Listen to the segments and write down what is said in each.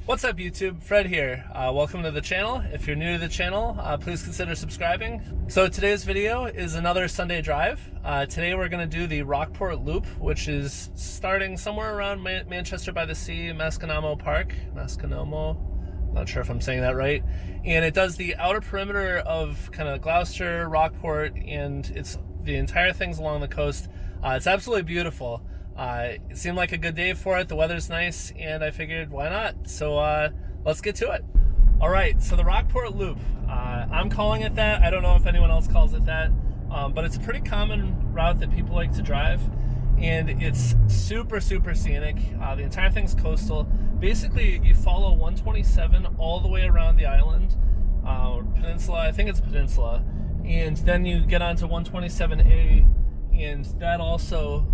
What's up YouTube? Fred here. Welcome to the channel. If you're new to the channel, please consider subscribing. So today's video is another Sunday drive. Today we're going to do the Rockport Loop, which is starting somewhere around Manchester by the Sea, Masconomo Park. Masconomo, not sure if I'm saying that right. And it does the outer perimeter of kind of Gloucester, Rockport, and the entire thing's along the coast. It's absolutely beautiful. It seemed like a good day for it. The weather's nice, and I figured, why not? So let's get to it. All right, so the Rockport Loop. I'm calling it that. I don't know if anyone else calls it that, but it's a pretty common route that people like to drive, and it's super scenic. The entire thing's coastal. Basically, you follow 127 all the way around the island, or peninsula. I think it's a peninsula, and then you get onto 127A, and that also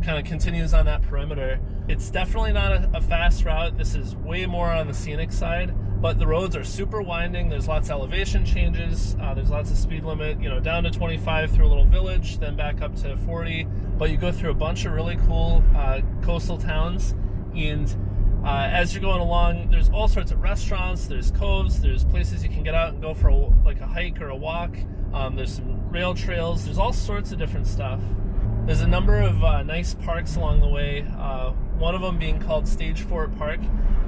kind of continues on that perimeter. It's definitely not a fast route. This is way more on the scenic side, but the roads are super winding. There's lots of elevation changes. There's lots of speed limit, down to 25 through a little village, then back up to 40. But you go through a bunch of really cool coastal towns, and as you're going along, there's all sorts of restaurants, there's coves, there's places you can get out and go for a hike or a walk. There's some rail trails, there's all sorts of different stuff. There's a number of nice parks along the way, one of them being called Stage Fort Park,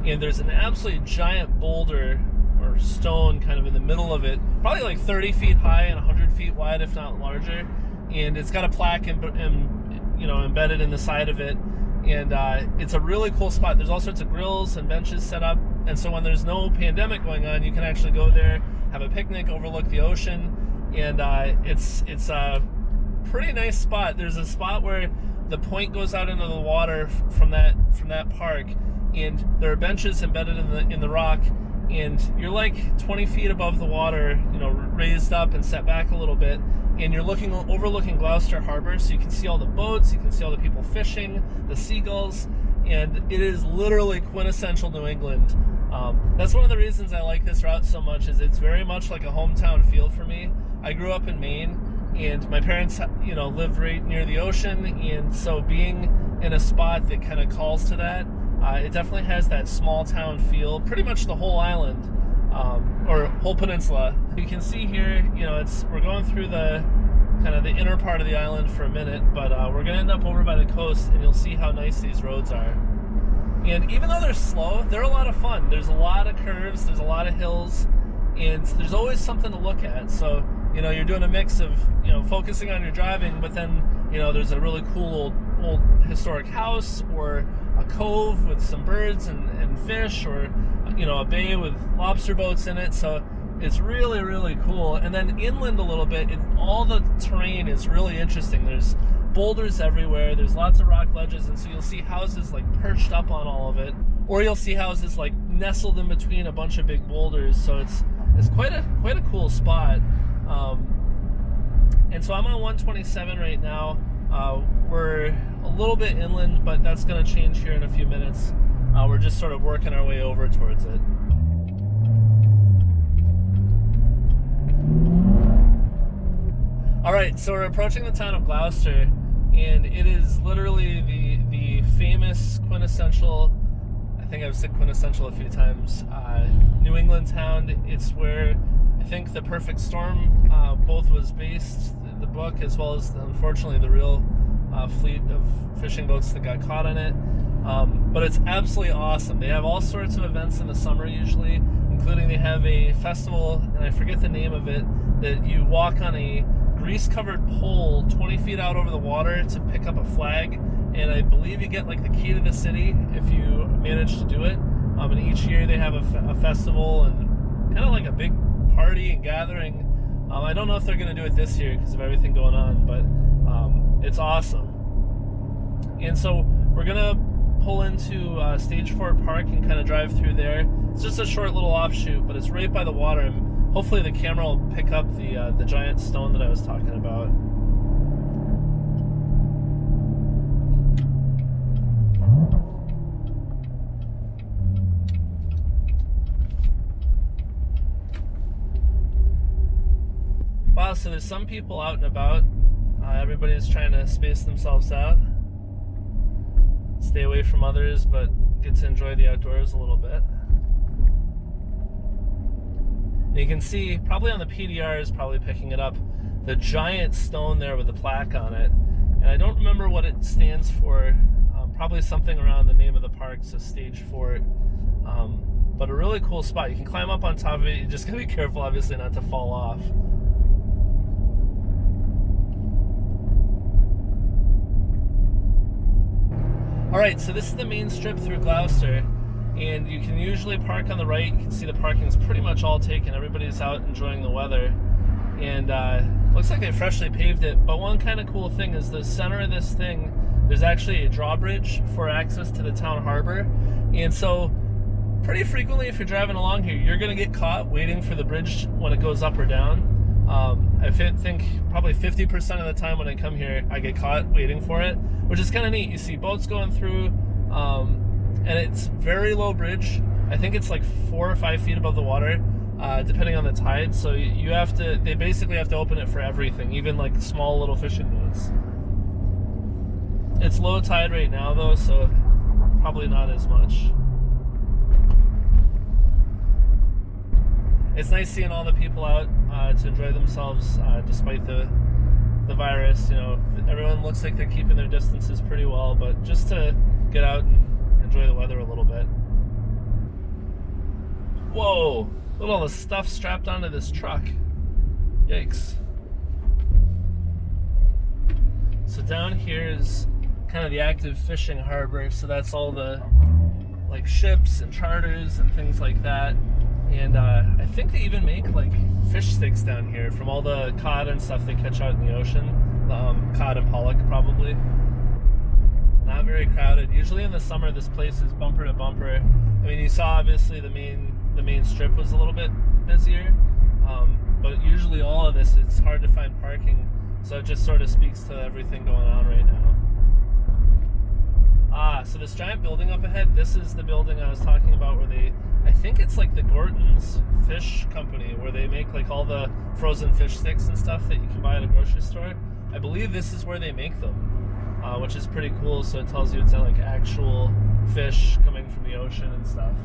and there's an absolutely giant boulder or stone kind of in the middle of it, probably like 30 feet high and 100 feet wide, if not larger, and it's got a plaque embedded in the side of it, and it's a really cool spot. There's all sorts of grills and benches set up, and so when there's no pandemic going on, you can actually go there, have a picnic, overlook the ocean, and it's a pretty nice spot. There's a spot where the point goes out into the water from that park, and there are benches embedded in the rock, and you're like 20 feet above the water, raised up and set back a little bit, and you're overlooking Gloucester Harbor, so you can see all the boats, you can see all the people fishing, the seagulls, and it is literally quintessential New England. That's one of the reasons I like this route so much, is it's very much like a hometown feel for me. I grew up in Maine, and my parents, lived right near the ocean, and so being in a spot that kind of calls to that, it definitely has that small town feel, pretty much the whole island, or whole peninsula. You can see here, we're going through the kind of the inner part of the island for a minute, but we're going to end up over by the coast, and you'll see how nice these roads are. And even though they're slow, they're a lot of fun. There's a lot of curves, there's a lot of hills, and there's always something to look at. So you're doing a mix of, focusing on your driving, but then, there's a really cool old historic house, or a cove with some birds and fish, or, a bay with lobster boats in it. So it's really cool. And then inland a little bit, all the terrain is really interesting. There's boulders everywhere. There's lots of rock ledges. And so you'll see houses like perched up on all of it, or you'll see houses like nestled in between a bunch of big boulders. So it's quite a cool spot. And so I'm on 127 right now. We're a little bit inland, but that's going to change here in a few minutes. We're just sort of working our way over towards it. All right, so we're approaching the town of Gloucester, and it is literally the famous quintessential, I think I've said quintessential a few times, New England town. It's where I think The Perfect Storm both was based, the book, as well as, unfortunately, the real fleet of fishing boats that got caught in it. But it's absolutely awesome. They have all sorts of events in the summer usually, including they have a festival, and I forget the name of it, that you walk on a grease-covered pole 20 feet out over the water to pick up a flag, and I believe you get like the key to the city if you manage to do it. And each year they have a festival and kind of like a big party and gathering. I don't know if they're going to do it this year because of everything going on, but it's awesome. And so we're going to pull into Stage Fort Park and kind of drive through there. It's just a short little offshoot, but it's right by the water, and hopefully the camera will pick up the giant stone that I was talking about. Wow, so there's some people out and about. Everybody's trying to space themselves out, stay away from others, but get to enjoy the outdoors a little bit. And you can see, probably on the PDR is probably picking it up, the giant stone there with the plaque on it. And I don't remember what it stands for. Probably something around the name of the park, so Stage Fort. But a really cool spot. You can climb up on top of it. You just gotta be careful, obviously, not to fall off. Alright, so this is the main strip through Gloucester, and you can usually park on the right. You can see the parking is pretty much all taken. Everybody's out enjoying the weather. And looks like they freshly paved it, but one kind of cool thing is the center of this thing, there's actually a drawbridge for access to the town harbor. And so pretty frequently if you're driving along here, you're going to get caught waiting for the bridge when it goes up or down. I think probably 50% of the time when I come here, I get caught waiting for it, which is kind of neat. You see boats going through, and it's very low bridge. I think it's like 4 or 5 feet above the water, depending on the tide. So they basically have to open it for everything, even like small little fishing boats. It's low tide right now though, so probably not as much. It's nice seeing all the people out to enjoy themselves despite the virus. You know, everyone looks like they're keeping their distances pretty well, but just to get out and enjoy the weather a little bit. Whoa! Look at all the stuff strapped onto this truck. Yikes. So down here is kind of the active fishing harbor, so that's all the like ships and charters and things like that. And I think they even make like fish sticks down here from all the cod and stuff they catch out in the ocean. Cod and pollock probably. Not very crowded. Usually in the summer this place is bumper to bumper. I mean, you saw obviously the main strip was a little bit busier, but usually all of this, it's hard to find parking, so it just sort of speaks to everything going on right now. So this giant building up ahead, this is the building I was talking about where I think it's like the Gorton's Fish Company, where they make like all the frozen fish sticks and stuff that you can buy at a grocery store. I believe this is where they make them, which is pretty cool. So it tells you it's like actual fish coming from the ocean and stuff.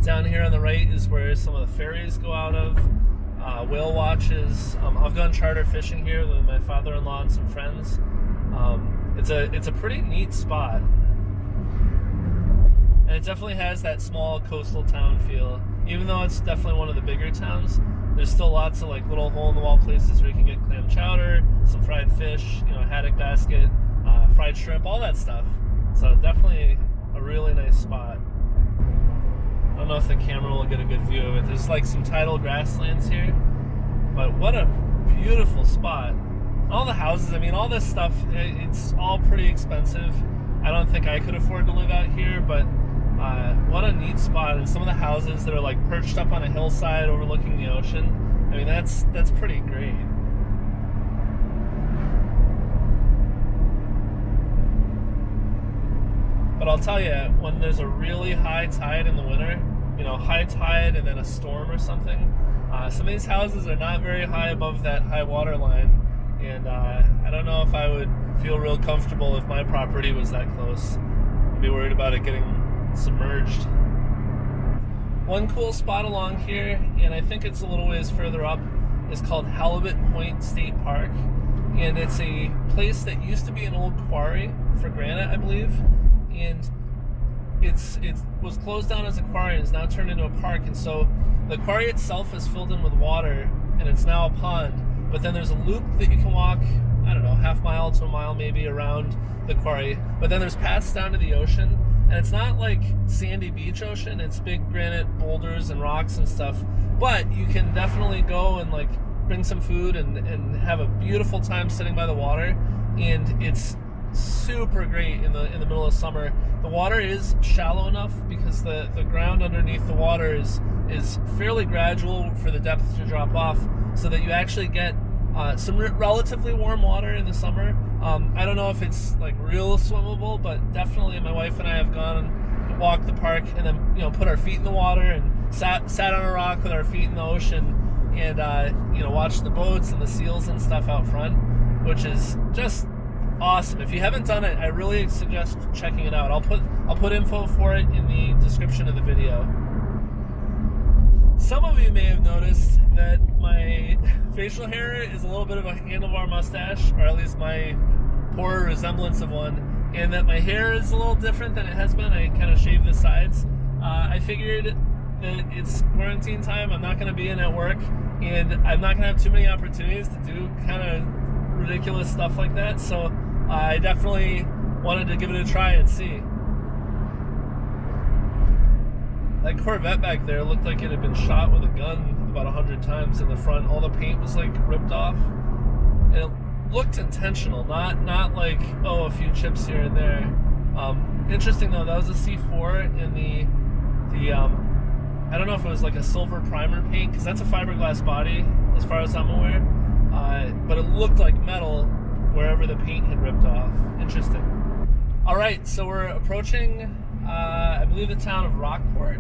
Down here on the right is where some of the ferries go out of. Whale watches. I've gone charter fishing here with my father-in-law and some friends. It's a pretty neat spot. And it definitely has that small coastal town feel. Even though it's definitely one of the bigger towns, there's still lots of like little hole-in-the-wall places where you can get clam chowder, some fried fish, haddock basket, fried shrimp, all that stuff. So definitely a really nice spot. I don't know if the camera will get a good view of it. There's like some tidal grasslands here, but what a beautiful spot. All the houses, I mean, all this stuff, it's all pretty expensive. I don't think I could afford to live out here, but what a neat spot. And some of the houses that are like perched up on a hillside overlooking the ocean, I mean, that's pretty great. But I'll tell you, when there's a really high tide in the winter, high tide and then a storm or something, some of these houses are not very high above that high water line. And I don't know if I would feel real comfortable if my property was that close. I'd be worried about it getting submerged. One cool spot along here, and I think it's a little ways further up, is called Halibut Point State Park. And it's a place that used to be an old quarry for granite, I believe. And it was closed down as a quarry and is now turned into a park. And so the quarry itself is filled in with water, and it's now a pond. But then there's a loop that you can walk, I don't know, half mile to a mile maybe around the quarry. But then there's paths down to the ocean. And it's not like sandy beach ocean. It's big granite boulders and rocks and stuff. But you can definitely go and like bring some food and have a beautiful time sitting by the water. And it's super great in the middle of summer. The water is shallow enough because the ground underneath the water is fairly gradual for the depth to drop off, so that you actually get some relatively warm water in the summer. I don't know if it's like real swimmable, but definitely my wife and I have gone and walked the park and then put our feet in the water and sat on a rock with our feet in the ocean and watched the boats and the seals and stuff out front, which is just awesome. If you haven't done it, I really suggest checking it out. I'll put info for it in the description of the video. Some of you may have noticed that my facial hair is a little bit of a handlebar mustache, or at least my poor resemblance of one, and that my hair is a little different than it has been. I kind of shaved the sides. I figured that it's quarantine time, I'm not going to be in at work, and I'm not going to have too many opportunities to do kind of ridiculous stuff like that, so I definitely wanted to give it a try and see. That Corvette back there looked like it had been shot with a gun about 100 times in the front. All the paint was like ripped off. And it looked intentional, not like, oh, a few chips here and there. Interesting though, that was a C4 in the I don't know if it was like a silver primer paint, because that's a fiberglass body as far as I'm aware. But it looked like metal wherever the paint had ripped off. Interesting. All right, so we're approaching, I believe, the town of Rockport,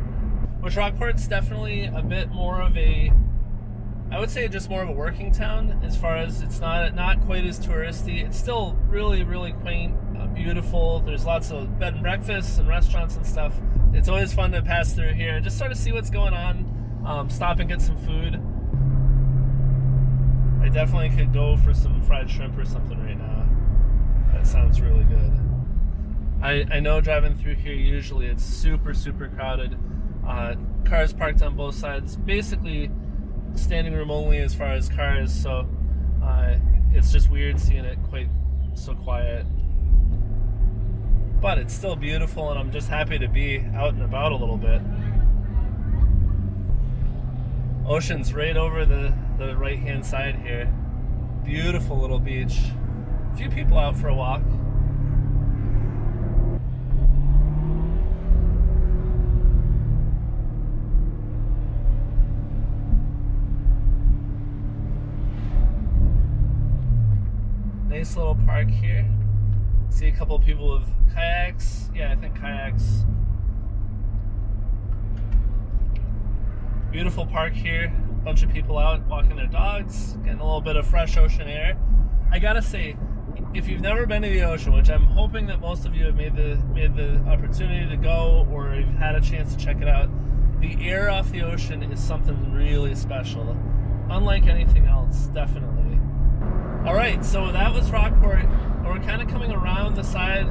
which Rockport's definitely a bit more of a, I would say just more of a working town, as far as it's not quite as touristy. It's still really, really quaint, beautiful. There's lots of bed and breakfasts and restaurants and stuff. It's always fun to pass through here and just sort of see what's going on, stop and get some food. I definitely could go for some fried shrimp or something right now. That sounds really good. I know driving through here, usually it's super, super crowded. Cars parked on both sides, basically standing room only as far as cars, so it's just weird seeing it quite so quiet. But it's still beautiful, and I'm just happy to be out and about a little bit. Ocean's right over the right-hand side here. Beautiful little beach. A few people out for a walk. Nice little park here. See a couple of people with kayaks. Yeah, I think kayaks. Beautiful park here. Bunch of people out walking their dogs, getting a little bit of fresh ocean air. I gotta say, if you've never been to the ocean, which I'm hoping that most of you have made the opportunity to go, or you've had a chance to check it out, the air off the ocean is something really special. Unlike anything else, definitely. All right, so that was Rockport. We're kind of coming around the side,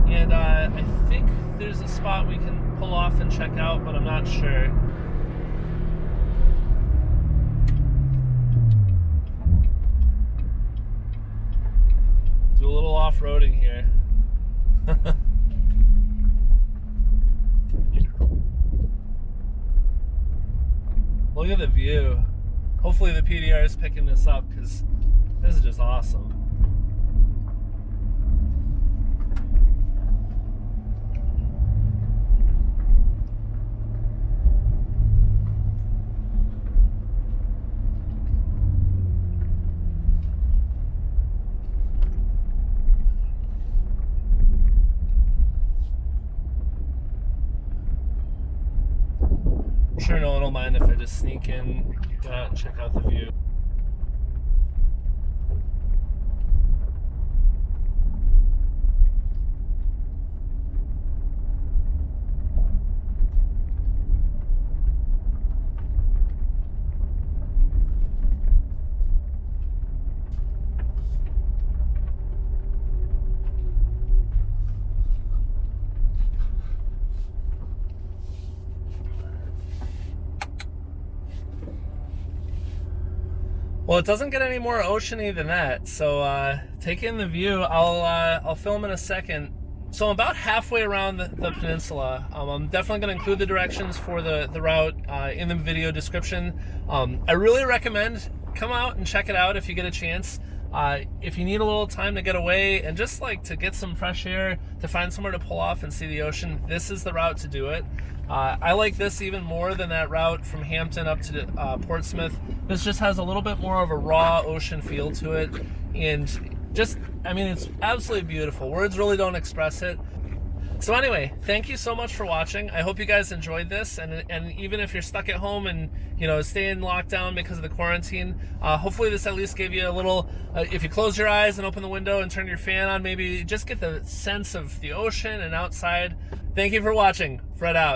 and I think there's a spot we can pull off and check out, but I'm not sure. Do a little off-roading here. Look at the view. Hopefully the PDR is picking this up, because this is just awesome. I'm sure no one will mind if I just sneak in, go out and check out the view. Well, it doesn't get any more oceany than that, so take in the view. I'll film in a second. So I'm about halfway around the peninsula. I'm definitely going to include the directions for the route in the video description. I really recommend come out and check it out if you get a chance. If you need a little time to get away and just like to get some fresh air, to find somewhere to pull off and see the ocean, this is the route to do it. I like this even more than that route from Hampton up to Portsmouth. This just has a little bit more of a raw ocean feel to it, and just, I mean, it's absolutely beautiful. Words really don't express it. So anyway, thank you so much for watching. I hope you guys enjoyed this, and even if you're stuck at home and staying locked down because of the quarantine, hopefully this at least gave you a little. If you close your eyes and open the window and turn your fan on, maybe just get the sense of the ocean and outside. Thank you for watching. Fred out.